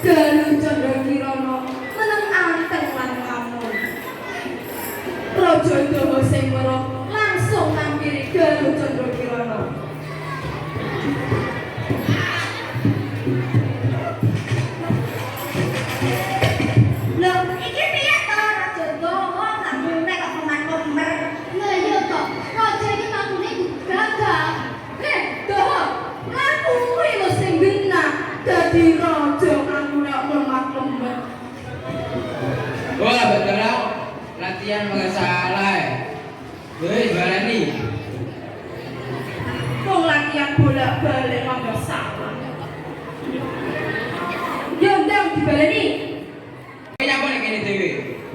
Galuh Candrakirana meneng anteng lan lamun. Raja Dawa sing weruh langsung nampiri Galuh Candrakirana. Lho, iki piye to Raja Dawa ngambune kok keman-kemer. Lah iya toh, raja iki mangkune gagah. Dawa, aku kuwi lho sing genah dadi raja nganggo lemah-lemah. Wah, betul latihan mengasalah. Hei, barani. Wong latihan bolak-balik mangga salah. Yo ndang dibaleni. Kowe nyapa nek kene dhewe?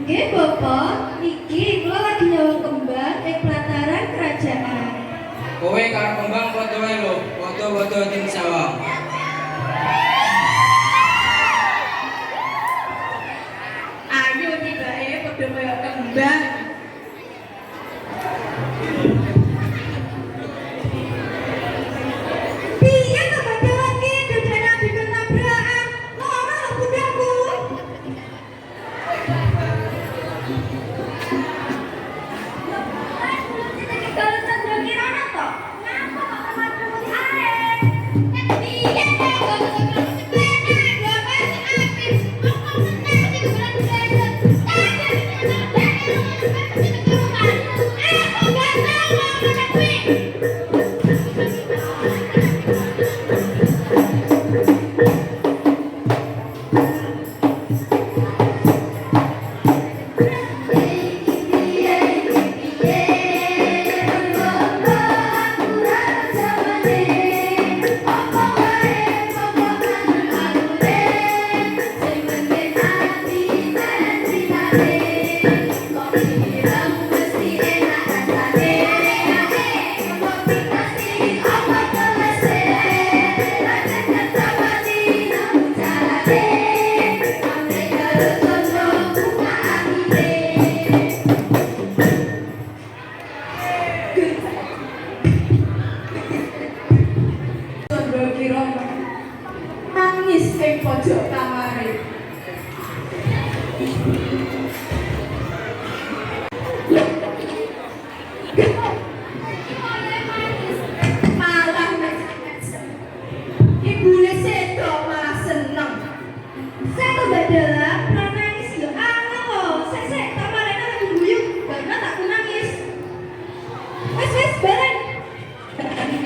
Nggih, Bapak. Niki kula lagi nyawang kembang ing pelataran kerajaan. Kowe karo kembang padha wae lho, padha-padha tim sawah. Ayo tibake padha kaya kembang. Piye to badewan ki dudane bikin tabrakan? Ora lho budakku. Galuh Candrakirana to. Ngapa kok keman-kemer ae? Piye to Galuh Candrakirana? Gak pasti aktif. Ngomong seneng iki geberan-geberan. Aku gak tahu apa kuwi. Candrakirana nangis ing pojok kamare. Malah macam-macam. Ibune sedo malah seneng. Saya tuh badalah pernah nangis yo. Sek tak marena lagi guyu karena tak nangis. Wes balen.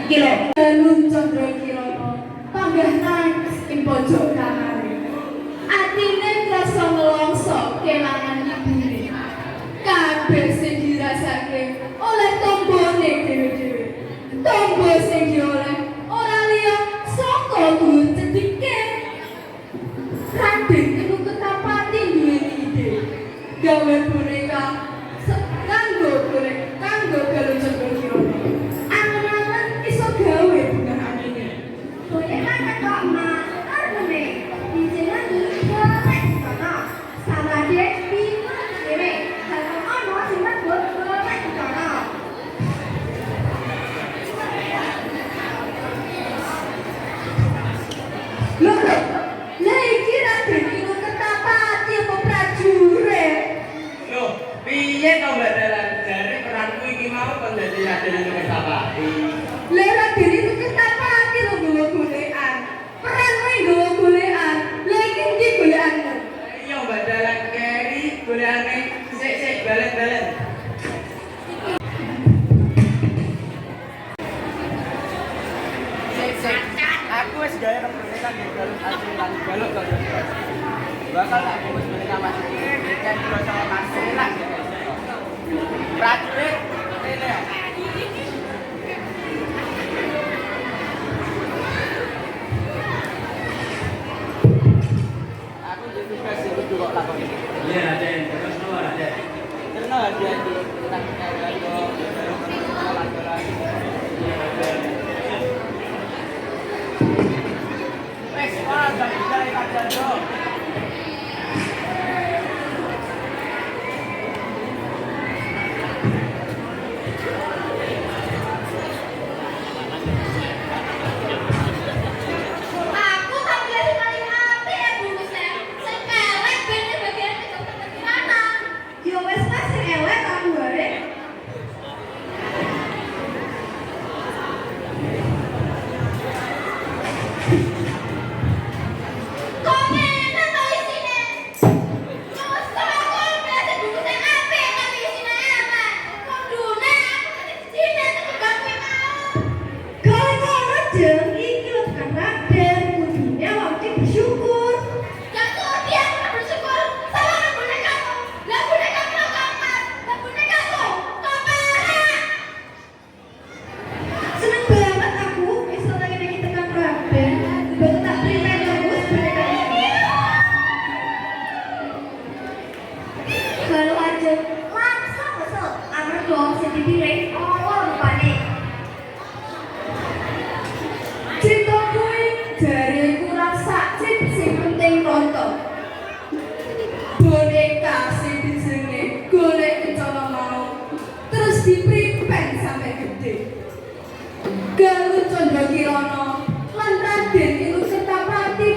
Iki lho, Galuh Candrakirana panggah nangis ing pojok kamare. Atine krasa nelongso kelangan ibune. Kabeh sing dirasake oleh tombone dhewe-dhewe. Tombo sing dioleh ora liya saka dhuwur cedhike. Raden iku ketapati duweni ide. Gawe boneka kanggo Galuh Candrakirana. Angen-angen iso gawe bungahane. Boneka kok mas, armene. Dijenengi golek kono. Sama dia bingung dhewe. Kalau ono sing buat golek kono. Lho, lha iki Raden iku ketapati apa prajurit? Loh, piye to Mbak Dalan? Jare peranku iki mau kok dadi Raden ing Ketapati. Lha Raden iku ketapati lho nggawa golekan. Peran kowe nggawa golekan. Lha iki ndi golekanmu? Iya Mbak Dalan keri golekane sik balen-balen. Aku wis gawe boneka nggih Galuh asli lan Galuh to. Bakal tak wis boneka Mas iki kan kroso kaselan. Prajurit rene. Aku jadi tugas sing kudu kok lakoni. Iya Raden, terus no Raden. Terus hadiah di tang karo wes ora gak bisa kajian dong. Aku tak boleh paling apik ya Bu Gusti.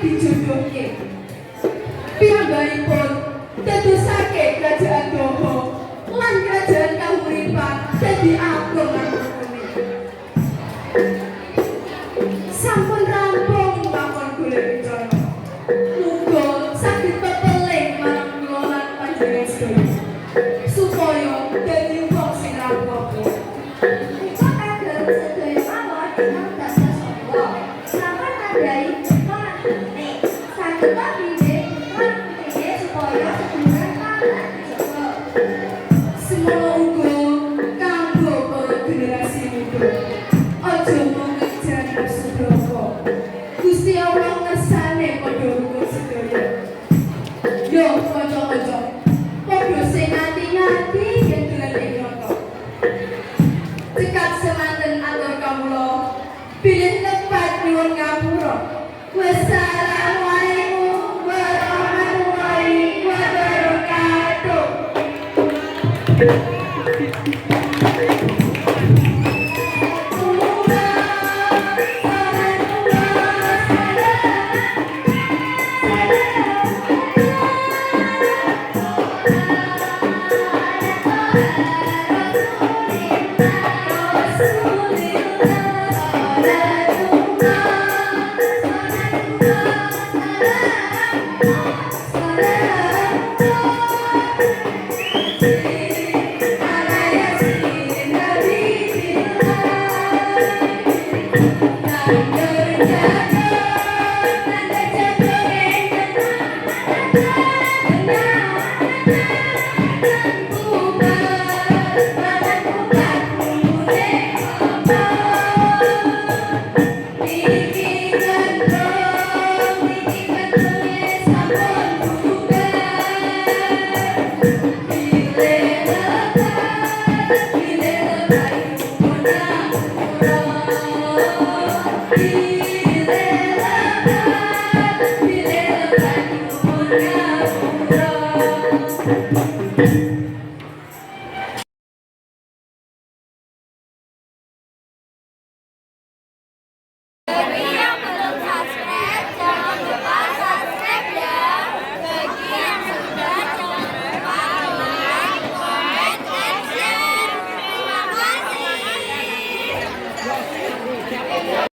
dijodohke. Piyambakipun dadosake kerajaan Doho lan kerajaan kahuripan dadi agung lan rukun. Sampun rampung lakon golek rencana. Muga saged pepeling marang kula lan panjenengan sedaya supaya dadi wong sing rampung. Muka kagem sedaya mawon ingkang dados Allah. Sampun nadai manane saged pamrih lan putrine supaya sedulur kagem dijaga. Semono uga kanggo para generasi muda. Aja mung ngejar nafsu bloko. Gusti Allah ngersane padha rukun sedaya. Yo kanca-kanca, padha sing ati-ati yen dolan ing neraka. Cekap semanten atur kawula. Bilih lepat nyuwun ngapura. Wassalamualaikum warahmatullahi wabarakatuh. Thank you.